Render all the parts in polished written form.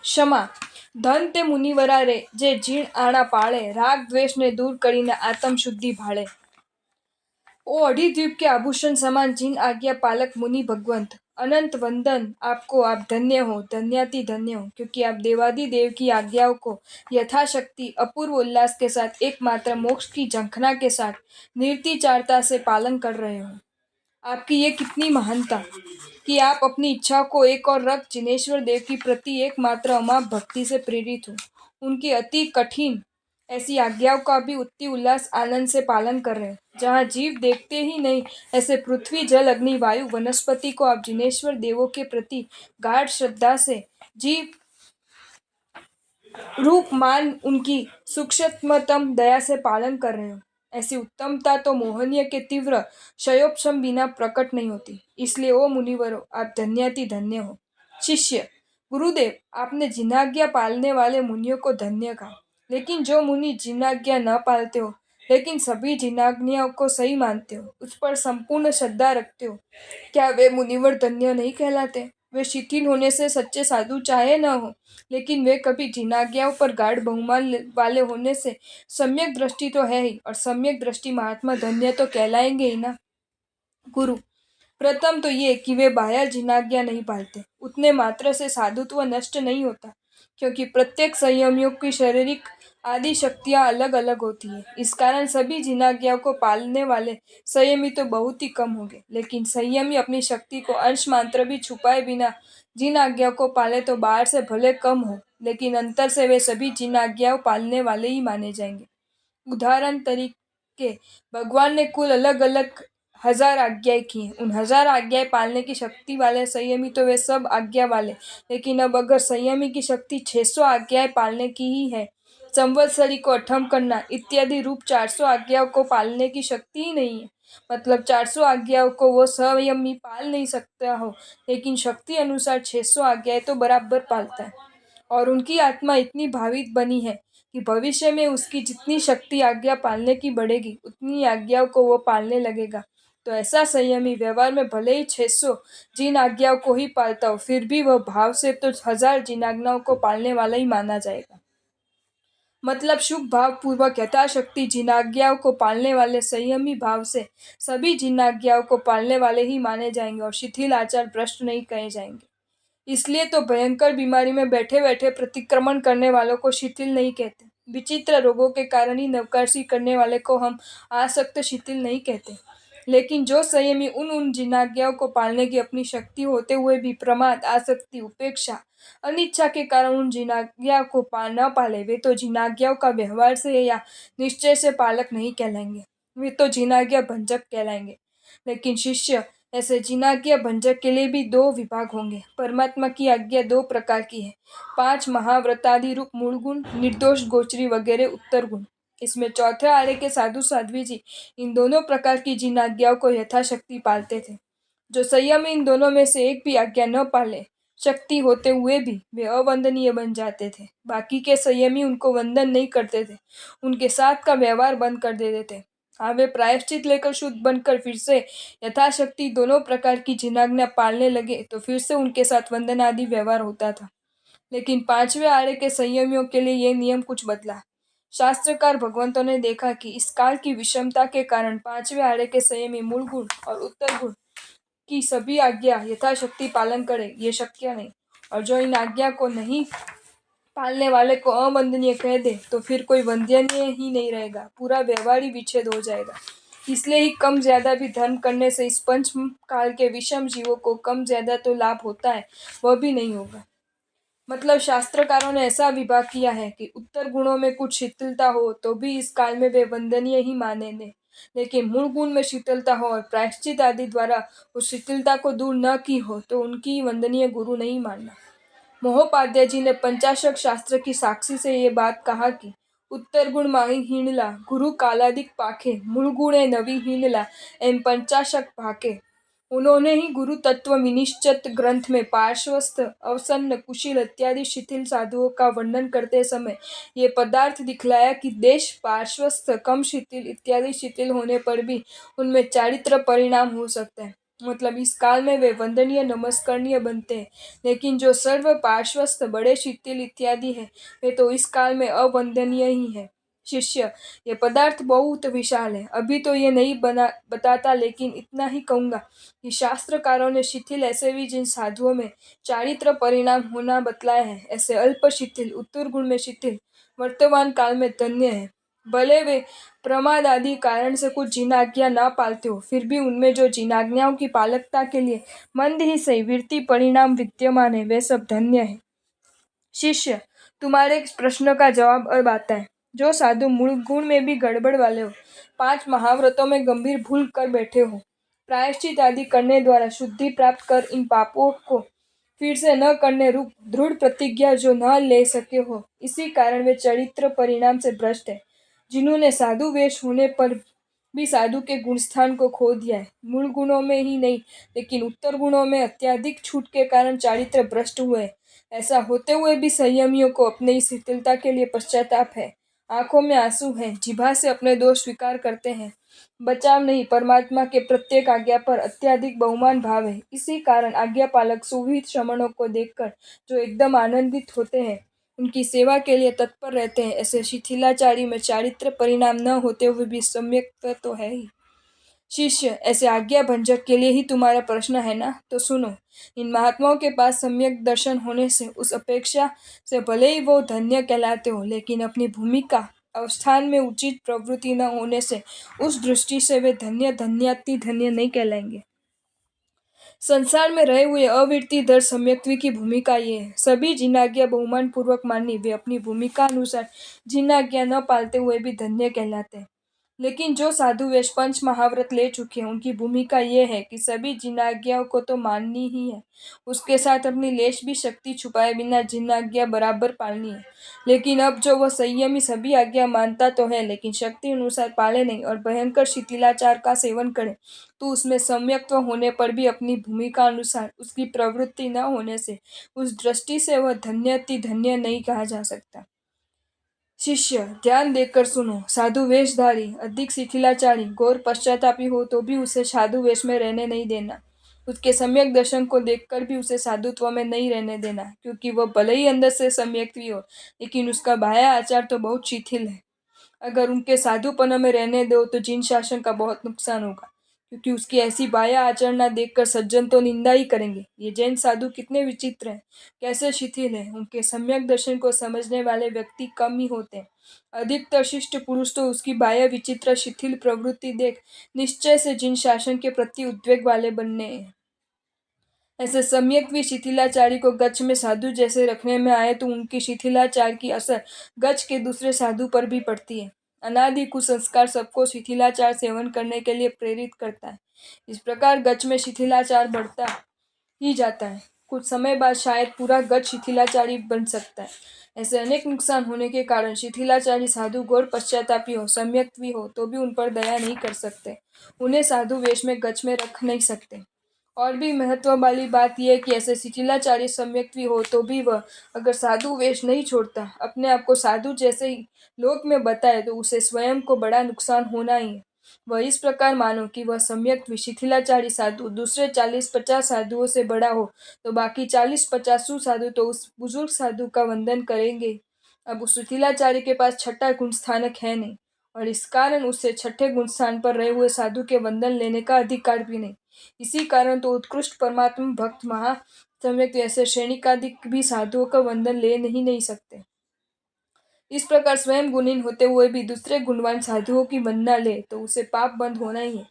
ક્ષમા ધન તે મુનિવરા રે જે જીણ આણા પાળે રાગ દ્વેષને દૂર કરીને આત્મશુદ્ધિ ભાળે। ओ अढ़ी द्वीप के आभूषण समान जिन आज्ञा पालक मुनि भगवंत अनंत वंदन आपको। आप धन्य हो, धन्याति धन्य हो, क्योंकि आप देवादि देव की आज्ञाओं को यथाशक्ति अपूर्व उल्लास के साथ एकमात्र मोक्ष की झंखना के साथ निर्विचारता से पालन कर रहे हो। आपकी ये कितनी महानता कि आप अपनी इच्छाओं को एक और रख जिनेश्वर देव की प्रति एकमात्र अमाप भक्ति से प्रेरित हो। उनकी अति कठिन ऐसी आज्ञाओं का भी उतनी उल्लास आनंद से पालन कर रहे हैं। जहाँ जीव देखते ही नहीं ऐसे पृथ्वी जल अग्नि वायु वनस्पति को आप जिनेश्वर देवों के प्रति गाढ़ श्रद्धा से जीव रूप मान उनकी सूक्ष्मतम दया से पालन कर रहे हो। ऐसी उत्तमता तो मोहनीय के तीव्र क्षयोपशम बिना प्रकट नहीं होती। इसलिए ओ मुनिवरों, आप धन्याति धन्य हो। शिष्य गुरुदेव, आपने जिनाज्ञा पालने वाले मुनियों को धन्य कहा, लेकिन जो मुनि जिनाज्ञा न पालते हो लेकिन सभी जिनाज्ञाओं को सही मानते हो, उस पर संपूर्ण श्रद्धा रखते हो, क्या वे मुनिवर धन्य नहीं कहलाते? वे शिथिल होने से सच्चे साधु चाहे न हो, लेकिन वे कभी जिनाज्ञाओं पर गाढ़ बहुमान वाले होने से सम्यक दृष्टि तो है ही, और सम्यक दृष्टि महात्मा धन्य तो कहलाएंगे ही ना। गुरु, प्रथम तो ये कि वे बाह्य जिनाज्ञा नहीं पालते, उतने मात्र से साधुत्व नष्ट नहीं होता, क्योंकि प्रत्येक संयमियों की शारीरिक आदि शक्तियां अलग अलग होती है। इस कारण सभी जिनाज्ञाओं को पालने वाले संयमी तो बहुत ही कम होंगे, लेकिन संयमी अपनी शक्ति को अंश मात्र भी छुपाए बिना जिन आज्ञाओं को पाले तो बाहर से भले कम हो, लेकिन अंतर से वे सभी जिन आज्ञाओं पालने वाले ही माने जाएंगे। उदाहरण तरीके भगवान ने कुल अलग अलग 1000 आज्ञाएं की हैं। उन 1000 आज्ञाएं पालने की शक्ति वाले संयमी तो वे सब आज्ञा वाले, लेकिन अब अगर संयमी की शक्ति 600 आज्ञाएं पालने की ही है, संवत्सरी को अठम करना इत्यादि रूप 400 आज्ञाओं को पालने की शक्ति ही नहीं है, मतलब 400 आज्ञाओं को वो संयमी पाल नहीं सकता हो, लेकिन शक्ति अनुसार 600 आज्ञाएं तो बराबर पालता है। और उनकी आत्मा इतनी भावित बनी है कि भविष्य में उसकी जितनी शक्ति आज्ञा पालने की बढ़ेगी, उतनी आज्ञाओं को वो पालने लगेगा। तो ऐसा संयमी व्यवहार में भले ही 600 जिन आज्ञाओं को ही पालता हो, फिर भी वह भाव से तो 1000 जिन आज्ञाओं को पालने वाला ही माना जाएगा। मतलब शुभ भाव पूर्वक यथाशक्ति जिनाज्ञाओं को पालने वाले संयमी भाव से सभी जिनाज्ञाओं को पालने वाले ही माने जाएंगे, और शिथिल आचार भ्रष्ट नहीं कहे जाएंगे। इसलिए तो भयंकर बीमारी में बैठे बैठे प्रतिक्रमण करने वालों को शिथिल नहीं कहते। विचित्र रोगों के कारण ही नवकाशी करने वाले को हम आसक्त शिथिल नहीं कहते। लेकिन जो संयमी उन जिनाज्ञाओं को पालने की अपनी शक्ति होते हुए भी प्रमाद, आसक्ति, उपेक्षा, अनिच्छा के कारण उन जिनाज्ञा को न पाले, वे तो जिनाज्ञाओं का व्यवहार से या निश्चय से पालक नहीं कहलाएंगे, वे तो जिनाज्ञा भंजक कहलाएंगे। लेकिन शिष्य, ऐसे जिनाज्ञा भंजक के लिए भी 2 विभाग होंगे। परमात्मा की आज्ञा 2 प्रकार की है, 5 महाव्रतादि रूप मूल गुण, निर्दोष गोचरी वगैरह उत्तर गुण। इसमें चौथे आरे के साधु साध्वी जी इन दोनों प्रकार की जिन आज्ञाओं को यथाशक्ति पालते थे। जो संयमी इन दोनों में से एक भी आज्ञा न पाले, शक्ति होते हुए भी वे अवंदनीय बन जाते थे। बाकी के संयमी उनको वंदन नहीं करते थे, उनके साथ का व्यवहार बंद कर देते थे। हाँ, वे प्रायश्चित लेकर शुद्ध बनकर फिर से यथाशक्ति दोनों प्रकार की जिनाज्ञा पालने लगे तो फिर से उनके साथ वंदन आदि व्यवहार होता था। लेकिन 5वें आरे के संयमियों के लिए ये नियम कुछ बदला। शास्त्रकार भगवंतों ने देखा कि इस काल की विषमता के कारण 5वें आरे के संयमी मूल गुण और उत्तर गुण की सभी आज्ञा यथाशक्ति पालन करे, ये शक्य नहीं। और जो इन आज्ञा को नहीं पालने वाले को अवंदनीय कह दे तो फिर कोई वंदनीय ही नहीं रहेगा, पूरा व्यवहार ही विच्छेद हो जाएगा। इसलिए ही कम ज्यादा भी धर्म करने से इस पंच काल के विषम जीवों को कम ज्यादा तो लाभ होता है, वह भी नहीं होगा। मतलब शास्त्रकारों ने ऐसा विभाग किया है कि उत्तर गुणों में कुछ शिथिलता हो तो भी इस काल में वे वंदनीय ही मानेंगे, लेकिन मूल गुण में शिथिलता हो और प्रायश्चित आदि द्वारा उस शिथिलता को दूर न की हो तो उनकी वंदनीय गुरु नहीं मानना। महोपाध्याय जी ने पंचाशक शास्त्र की साक्षी से ये बात कहा कि उत्तर गुण माही हीनला गुरु कालादिक पाखे, मूल गुणे नवी हीनला एम पंचाशक भाके। उन्होंने ही गुरु तत्व विनिश्चित ग्रंथ में पार्श्वस्थ, अवसन्न, कुशील इत्यादि शिथिल साधुओं का वर्णन करते समय ये पदार्थ दिखलाया कि देश, पार्श्वस्थ, कम शिथिल इत्यादि शिथिल होने पर भी उनमें चारित्र परिणाम हो सकते हैं। मतलब इस काल में वे वंदनीय नमस्करणीय बनते हैं, लेकिन जो सर्व पार्श्वस्थ बड़े शिथिल इत्यादि है वे तो इस काल में अवंदनीय ही है। शिष्य, ये पदार्थ बहुत विशाल है, अभी तो ये नहीं बना बताता, लेकिन इतना ही कहूंगा कि शास्त्रकारों ने शिथिल ऐसे भी जिन साधुओं में चारित्र परिणाम होना बतलाया है, ऐसे अल्प शिथिल, उत्तर गुण में शिथिल वर्तमान काल में धन्य है। भले वे प्रमाद आदि कारण से कुछ जिनाज्ञा ना पालते हो, फिर भी उनमें जो जिनाज्ञाओं की पालकता के लिए मंद ही सही वृत्ति परिणाम विद्यमान है, वे सब धन्य है। शिष्य, तुम्हारे इस प्रश्न का जवाब अब आता है। जो साधु मूल गुण में भी गड़बड़ वाले हो, 5 महाव्रतों में गंभीर भूल कर बैठे हो, प्रायश्चित आदि करने द्वारा शुद्धि प्राप्त कर इन पापों को फिर से न करने रूप दृढ़ प्रतिज्ञा जो न ले सके हो, इसी कारण वे चरित्र परिणाम से भ्रष्ट है। जिन्होंने साधु वेश होने पर भी साधु के गुण स्थान को खो दिया है, मूल गुणों में ही नहीं लेकिन उत्तर गुणों में अत्यधिक छूट के कारण चारित्र भ्रष्ट हुए हैं। ऐसा होते हुए भी संयमियों को अपनी इस शिथिलता के लिए पश्चाताप है, आंखों में आंसू है, जिभा से अपने दोष स्वीकार करते हैं। बचाव नहीं, परमात्मा के प्रत्येक आज्ञा पर अत्यधिक बहुमान भाव है। इसी कारण आज्ञा पालक सुविहित श्रमणों को देखकर जो एकदम आनंदित होते हैं, उनकी सेवा के लिए तत्पर रहते हैं, ऐसे शिथिलाचारी में चारित्र परिणाम न होते हुए भी सम्यक तो है ही। शिष्य, ऐसे आज्ञा भंजक के लिए ही तुम्हारा प्रश्न है ना? तो सुनो, इन महात्माओं के पास सम्यक दर्शन होने से उस अपेक्षा से भले ही वो धन्य कहलाते हो, लेकिन अपनी भूमिका अवस्थान में उचित प्रवृत्ति न होने से उस दृष्टि से वे धन्य धन्याति धन्य नहीं कहलाएंगे। संसार में रहे हुए अविरति दर सम्यक्त्वी की भूमिका ये है। सभी जिनाज्ञा बहुमान पूर्वक माननी, वे अपनी भूमिका अनुसार जिनाज्ञा न पालते हुए भी धन्य कहलाते हैं। लेकिन जो साधु वेश 5 महाव्रत ले चुके हैं, उनकी भूमिका ये है कि सभी जिनाज्ञाओं को तो माननी ही है, उसके साथ अपनी लेश भी शक्ति छुपाए बिना जिनाज्ञा बराबर पालनी है। लेकिन अब जो वह संयमी सभी आज्ञा मानता तो है, लेकिन शक्ति अनुसार पाले नहीं और भयंकर शिथिलाचार का सेवन करे, तो उसमें सम्यक्त्व होने पर भी अपनी भूमिका अनुसार उसकी प्रवृत्ति न होने से उस दृष्टि से वह धन्यति धन्य नहीं कहा जा सकता। शिष्य, ध्यान देकर सुनो। साधु वेशधारी अधिक शिथिलाचारी घोर पश्चातापी हो तो भी उसे साधु वेश में रहने नहीं देना। उसके सम्यक दर्शन को देखकर भी उसे साधुत्व में नहीं रहने देना, क्योंकि वह भले ही अंदर से सम्यक भी हो, लेकिन उसका बाह्य आचार तो बहुत शिथिल है। अगर उनके साधुपन में रहने दो तो जिन शासन का बहुत नुकसान होगा, क्योंकि उसकी ऐसी बाह्य आचरणा देखकर सज्जन तो निंदा ही करेंगे। ये जैन साधु कितने विचित्र हैं, कैसे शिथिल हैं। उनके सम्यक दर्शन को समझने वाले व्यक्ति कम ही होते हैं। अधिकतर शिष्ट पुरुष तो उसकी बाह्य विचित्र शिथिल प्रवृत्ति देख निश्चय से जिन शासन के प्रति उद्वेग वाले बनने हैं। ऐसे सम्यक भी शिथिलाचारी को गच्छ में साधु जैसे रखने में आए तो उनकी शिथिलाचार की असर गच्छ के दूसरे साधु पर भी पड़ती है। अनादि कुसंस्कार सबको शिथिलाचार सेवन करने के लिए प्रेरित करता है। इस प्रकार गच्छ में शिथिलाचार बढ़ता ही जाता है। कुछ समय बाद शायद पूरा गच्छ शिथिलाचारी बन सकता है। ऐसे अनेक नुकसान होने के कारण शिथिलाचारी साधु घोर पश्चातापी हो, सम्यक भी हो तो भी उन पर दया नहीं कर सकते, उन्हें साधु वेश में गच्छ में रख नहीं सकते। और भी महत्व वाली बात यह है कि ऐसे शिथिलाचार्य सम्यक भी हो तो भी वह अगर साधु वेश नहीं छोड़ता, अपने आप को साधु जैसे ही लोक में बताए, तो उसे स्वयं को बड़ा नुकसान होना ही है। वह इस प्रकार मानो कि वह सम्यक शिथिलाचारी साधु दूसरे 40-50 साधुओं से बड़ा हो, तो बाकी 40-50 साधु तो उस बुजुर्ग साधु का वंदन करेंगे। अब उस शिथिलाचार्य के पास छठा गुण स्थानक है नहीं, और इस कारण उसे छठे गुण स्थान पर रहे हुए साधु के वंदन लेने का अधिकार भी नहीं। इसी कारण तो उत्कृष्ट परमात्मा भक्त महा सम्यक ऐसे श्रेणिकादिक भी साधुओं का वंदन ले नहीं सकते। इस प्रकार स्वयं गुणहीन होते हुए भी दूसरे गुणवान साधुओं की वंदना ले तो उसे पाप बंद होना ही है।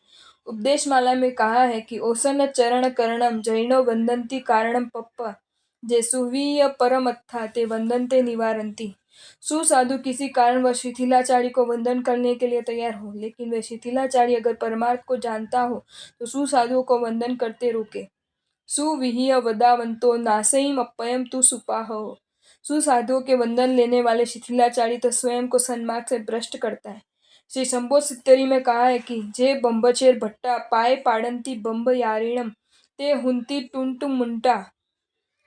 उपदेश माला में कहा है कि ओसन चरण करणम जैनो वंदंती कारणम पप्पा, जे सुवीय परमत्था ते वंदनते निवारंती। सुसाधु किसी कारण वह शिथिलाचारी को वंदन करने के लिए तैयार हो, लेकिन वे शिथिलाचारी अगर परमार्थ को जानता हो तो सुसाधुओं को वंदन करते रोके। सुविहिय वदावंतो नासईम अपयम तु सुपाहो। सुसाधुओं के वंदन लेने वाले शिथिलाचारी तो स्वयं को सन्मार्ग से भ्रष्ट करता है। श्री संबोध सित्तरी में कहा है कि जे बंबचेर भट्टा पाए पाड़ंती बंब यारिणम ते हुंती टुंटु मुंटा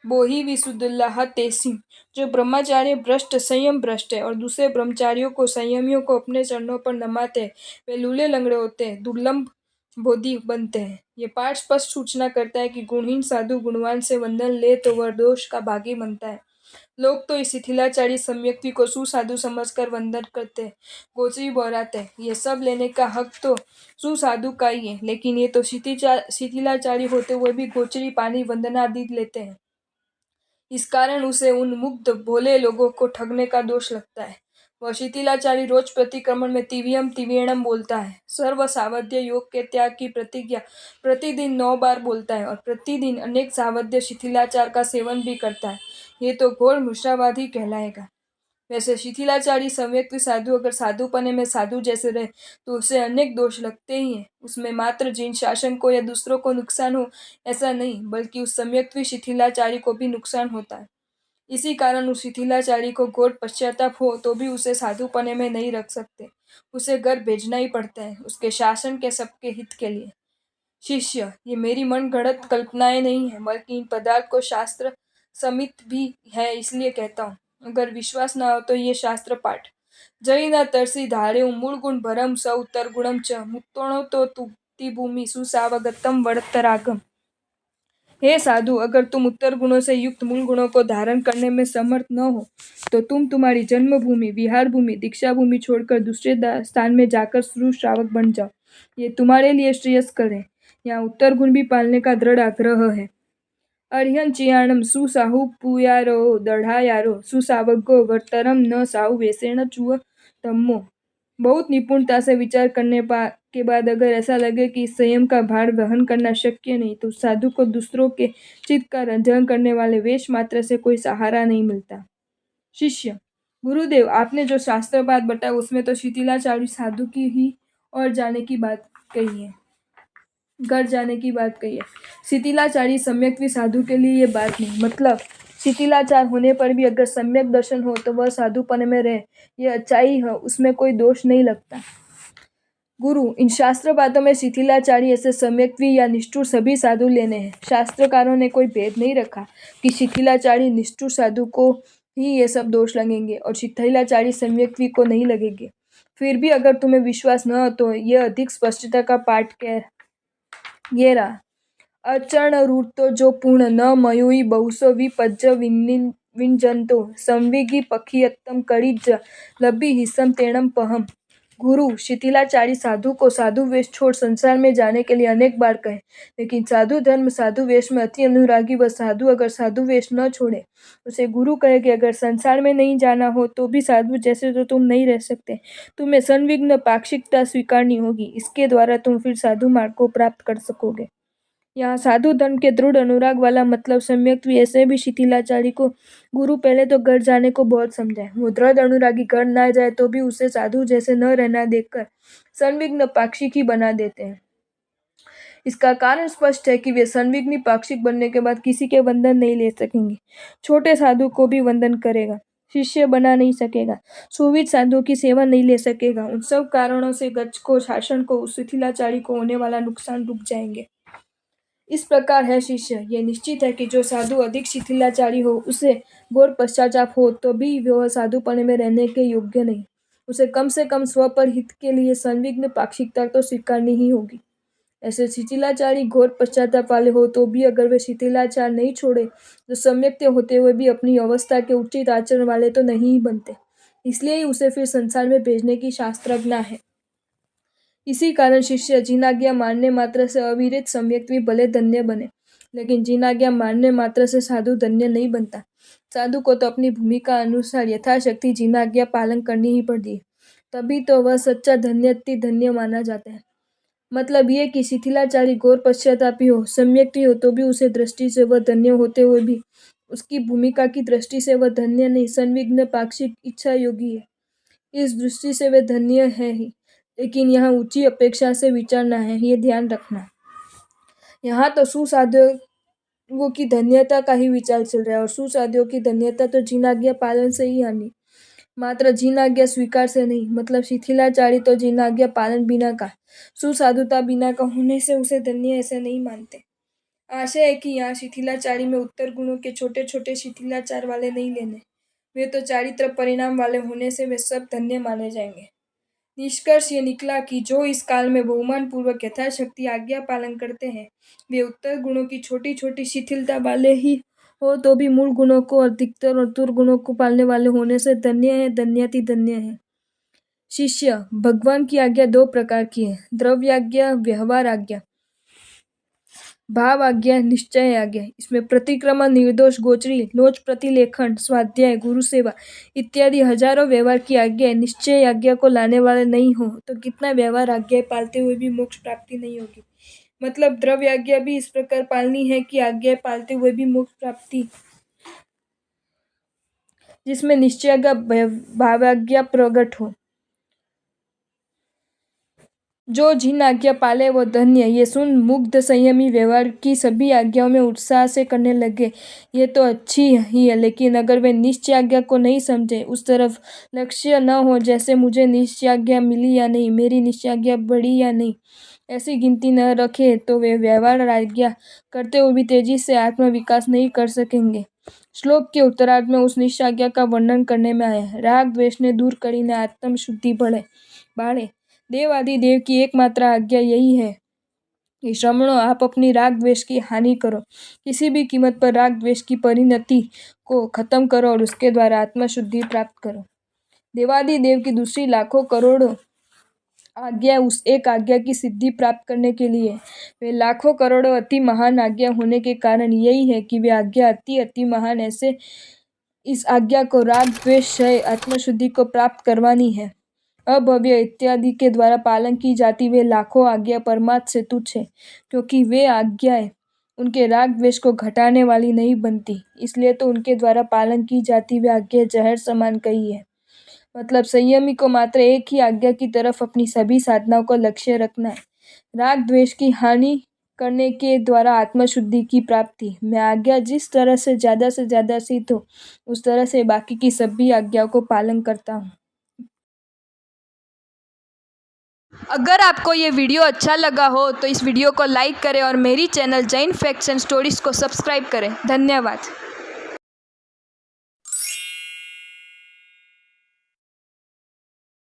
बोही विसुदुल्लाह तेसी। जो ब्रह्मचारी भ्रष्ट संयम भ्रष्ट है और दूसरे ब्रह्मचारियों को संयमियों को अपने चरणों पर नमाते हैं, वे लूले लंगड़े होते हैं, दुर्लभ बोधि बनते हैं। ये पाठ स्पष्ट सूचना करता है कि गुणहीन साधु गुणवान से वंदन ले तो वह दोष का भागी बनता है। लोग तो इस शिथिलाचारी सम्यक्ति को सुसाधु समझकर वंदन करते हैं, गोचरी बहराते हैं। ये सब लेने का हक तो सुसाधु का ही है, लेकिन ये तो शिथिलाचारी होते हुए भी गोचरी पानी वंदनादि लेते हैं। इस कारण उसे उन मुग्ध भोले लोगों को ठगने का दोष लगता है। वह शिथिलाचारी रोज प्रतिक्रमण में तिव्यम तिव्यणम बोलता है, सर्व सावध्य योग के त्याग की प्रतिज्ञा प्रतिदिन 9 बार बोलता है और प्रतिदिन अनेक सावध्य शिथिलाचार का सेवन भी करता है। ये तो घोर मूर्छावादी कहलाएगा। वैसे शिथिलाचारी संव्यक्ति साधु अगर साधुपने में साधु जैसे रहे तो उसे अनेक दोष लगते ही हैं। उसमें मात्र जिन शासन को या दूसरों को नुकसान हो ऐसा नहीं, बल्कि उस सम्यक्ति शिथिलाचारी को भी नुकसान होता है। इसी कारण उस शिथिलाचारी को घोर पश्चाताप हो तो भी उसे साधुपने में नहीं रख सकते। उसे घर भेजना ही पड़ता है, उसके शासन के सबके हित के लिए। शिष्य, ये मेरी मन गढ़ंत कल्पनाएं नहीं है, बल्कि इन पदार्थ को शास्त्र समित भी है, इसलिए कहता हूँ। अगर विश्वास ना हो तो ये शास्त्र पाठ। जयिना तरसी धारेऊ मूળ गुण भरम स उत्तर गुणम च मुक्तोणो तो तुक्ति भूमि सुसावगतम वर्तरागम। हे साधु, अगर तुम उत्तर गुणों से युक्त मूल गुणों को धारण करने में समर्थ न हो तो तुम तुम्हारी जन्मभूमि, विहार भूमि, दीक्षा भूमि छोड़कर दूसरे स्थान में जाकर श्रु श्रावक बन जाओ। ये तुम्हारे लिए श्रेयस्कर है। यहाँ उत्तर गुण भी पालने का दृढ़ आग्रह है। अर्हं चियाणम सुसाहु पुयारो दढ़ायारो सुसावगो वर्तरम न साहु वेसेण चुअ तम्मो। बहुत निपुणता से विचार करने के बाद अगर ऐसा लगे कि इस संयम का भार वहन करना शक्य नहीं तो साधु को दूसरों के चित्त का रंजन करने वाले वेश मात्र से कोई सहारा नहीं मिलता। शिष्य, गुरुदेव, आपने जो शास्त्र बात बताया उसमें तो शिथिलाचारी साधु की ही और जाने की बात कही है, घर जाने की बात कही है। शिथिलाचारी सम्यक भी साधु के लिए ये बात नहीं, मतलब शिथिलाचार होने पर भी अगर सम्यक दर्शन हो तो वह साधुपन में रहे, ये अच्छाई है, उसमें कोई दोष नहीं लगता। गुरु, इन शास्त्र बातों में शिथिलाचारी ऐसे सम्यक्वी या निष्ठुर सभी साधु लेने हैं। शास्त्रकारों ने कोई भेद नहीं रखा कि शिथिलाचारी निष्ठुर साधु को ही ये सब दोष लगेंगे और शिथिलाचारी सम्यक्वी को नहीं लगेंगे। फिर भी अगर तुम्हें विश्वास न हो तो ये अधिक स्पष्टता का पाठ कह ये रहा। अचरणरूर्तो जो पूर्ण न मयूई बहुसो विपज्ज विंजंतो संविगी पखियत्तम करिज्ज लब्बी हिस्सम तेणम पहम। गुरु, शिथिलाचारी साधु को साधु वेश छोड़ संसार में जाने के लिए अनेक बार कहे, लेकिन साधु धर्म साधु वेश में अति अनुरागी वह साधु अगर साधु वेश न छोड़े, उसे गुरु कहे कि अगर संसार में नहीं जाना हो तो भी साधु जैसे तो तुम नहीं रह सकते, तुम्हें संविघ्न पाक्षिकता स्वीकारनी होगी, इसके द्वारा तुम फिर साधु मार्ग को प्राप्त कर सकोगे। यहाँ साधु धर्म के दृढ़ अनुराग वाला मतलब सम्यक भी ऐसे भी शिथिलाचारी को गुरु पहले तो घर जाने को बहुत समझाए। वो दृढ़ अनुरागी घर ना जाए तो भी उसे साधु जैसे न रहना देखकर संविघ्न पाक्षिक ही बना देते हैं। इसका कारण स्पष्ट है कि वे संविघ्न पाक्षिक बनने के बाद किसी के वंदन नहीं ले सकेंगे। छोटे साधु को भी वंदन करेगा, शिष्य बना नहीं सकेगा, सुविध साधु की सेवा नहीं ले सकेगा। उन सब कारणों से गज को, शासन को, उस शिथिलाचारी को होने वाला नुकसान रुक जाएंगे। इस प्रकार है शिष्य, ये निश्चित है कि जो साधु अधिक शिथिलाचारी हो, उसे घोर पश्चाताप हो तो भी वह साधुपने में रहने के योग्य नहीं। उसे कम से कम स्वपर हित के लिए संविघ्न पाक्षिकता तो स्वीकारनी ही होगी। ऐसे शिथिलाचारी घोर पश्चाताप वाले हो तो भी अगर वे शिथिलाचार नहीं छोड़े तो सम्यक होते हुए भी अपनी अवस्था के उचित आचरण वाले तो नहीं ही बनते। इसलिए ही उसे फिर संसार में भेजने की शास्त्रज्ञा है। इसी कारण शिष्य जिनाज्ञा मानने मात्र से अविरत सम्यक भी भले धन्य बने, लेकिन जिनाज्ञा मानने मात्र से साधु धन्य नहीं बनता। साधु को तो अपनी भूमिका अनुसार यथाशक्ति जिनाज्ञा पालन करनी ही पड़ती है, तभी तो वह सच्चा धन्यति धन्य माना जाता है। मतलब ये कि शिथिलाचारी घोर पश्चातापी हो, सम्यक हो तो भी उसे दृष्टि से वह धन्य होते हुए भी उसकी भूमिका की दृष्टि से वह धन्य नहीं, संविघ्न पाक्षिक इच्छा योगी है। इस दृष्टि से वे धन्य है ही, लेकिन यहाँ ऊंची अपेक्षा से विचारना है, ये ध्यान रखना। यहाँ तो सुसाधुओं की धन्यता का ही विचार चल रहा है और सुसाधुओं की धन्यता तो जिनाज्ञा पालन से ही आनी, मात्र जिनाज्ञा स्वीकार से नहीं। मतलब शिथिलाचारी तो जिनाज्ञा पालन बिना का, सुसाधुता बिना का होने से उसे धन्य ऐसे नहीं मानते। आशय है कि यहाँ शिथिलाचारी में उत्तर गुणों के छोटे छोटे शिथिलाचार वाले नहीं लेने, वे तो चारित्र परिणाम वाले होने से वे सब धन्य माने जाएंगे। निष्कर्ष ये निकला कि जो इस काल में बहुमान पूर्वक यथाशक्ति आज्ञा पालन करते हैं वे उत्तर गुणों की छोटी छोटी शिथिलता वाले ही हो तो भी मूल गुणों को अधिकतर और दुर्गुणों को पालने वाले होने से धन्य है, धन्याति धन्य है। शिष्य, भगवान की आज्ञा दो प्रकार की है, द्रव्य आज्ञा, व्यवहार आज्ञा। भाव आज्ञा, निश्चय आज्ञा। इसमें प्रतिक्रमण, निर्दोष गोचरी, लोच प्रतिलेखन, स्वाध्याय, गुरु सेवा इत्यादि हजारों व्यवहार की आज्ञा निश्चय आज्ञा को लाने वाले नहीं हो तो कितना व्यवहार आज्ञा पालते हुए भी मोक्ष प्राप्ति नहीं होगी। मतलब द्रव्य आज्ञा भी इस प्रकार पालनी है कि आज्ञा पालते हुए भी मोक्ष प्राप्ति, जिसमें निश्चय आज्ञा भावाज्ञा प्रकट हो। जो जिन आज्ञा पाले वो धन्य। ये सुन मुग्ध संयमी व्यवहार की सभी आज्ञाओं में उत्साह से करने लगे। ये तो अच्छी ही है, लेकिन अगर वे निश्चय आज्ञा को नहीं समझे, उस तरफ लक्ष्य न हो, जैसे मुझे निश्चय आज्ञा मिली या नहीं, मेरी निश्चय आज्ञा बढ़ी या नहीं, ऐसी गिनती न रखे तो वे व्यवहार आज्ञा करते हुए भी तेजी से आत्म विकास नहीं कर सकेंगे। श्लोक के उत्तरार्ध में उस निश्चय आज्ञा का वर्णन करने में आया। राग द्वेष ने दूर करीने आत्म शुद्धि बाढ़े। देव आदि देव की एकमात्र आज्ञा यही है कि श्रमणों, आप अपनी राग द्वेष की हानि करो, किसी भी कीमत पर राग द्वेष की परिणति को खत्म करो और उसके द्वारा आत्मा शुद्धि प्राप्त करो। देवादि देव की दूसरी लाखों करोड़ों आज्ञा उस एक आज्ञा की सिद्धि प्राप्त करने के लिए, वे लाखों करोड़ों अति महान आज्ञा होने के कारण यही है कि वे आज्ञा अति अति महान, ऐसे इस आज्ञा को राग द्वेष क्षय आत्मशुद्धि को प्राप्त करवानी है। अभव्य इत्यादि के द्वारा पालन की जाती वे लाखों आज्ञा परमात्म से तुच्छ है, क्योंकि वे आज्ञाएं उनके राग द्वेष को घटाने वाली नहीं बनती, इसलिए तो उनके द्वारा पालन की जाती वे आज्ञा जहर समान कही है। मतलब संयमी को मात्र एक ही आज्ञा की तरफ अपनी सभी साधनाओं को लक्ष्य रखना है, राग द्वेष की हानि करने के द्वारा आत्मशुद्धि की प्राप्ति। मैं आज्ञा जिस तरह से ज्यादा सिद्ध हो, उस तरह से बाकी की सभी आज्ञाओं को पालन करता हूँ। अगर आपको ये वीडियो अच्छा लगा हो तो इस वीडियो को लाइक करें और मेरी channel Jain facts and stories को सब्सक्राइब करें। धन्यवाद।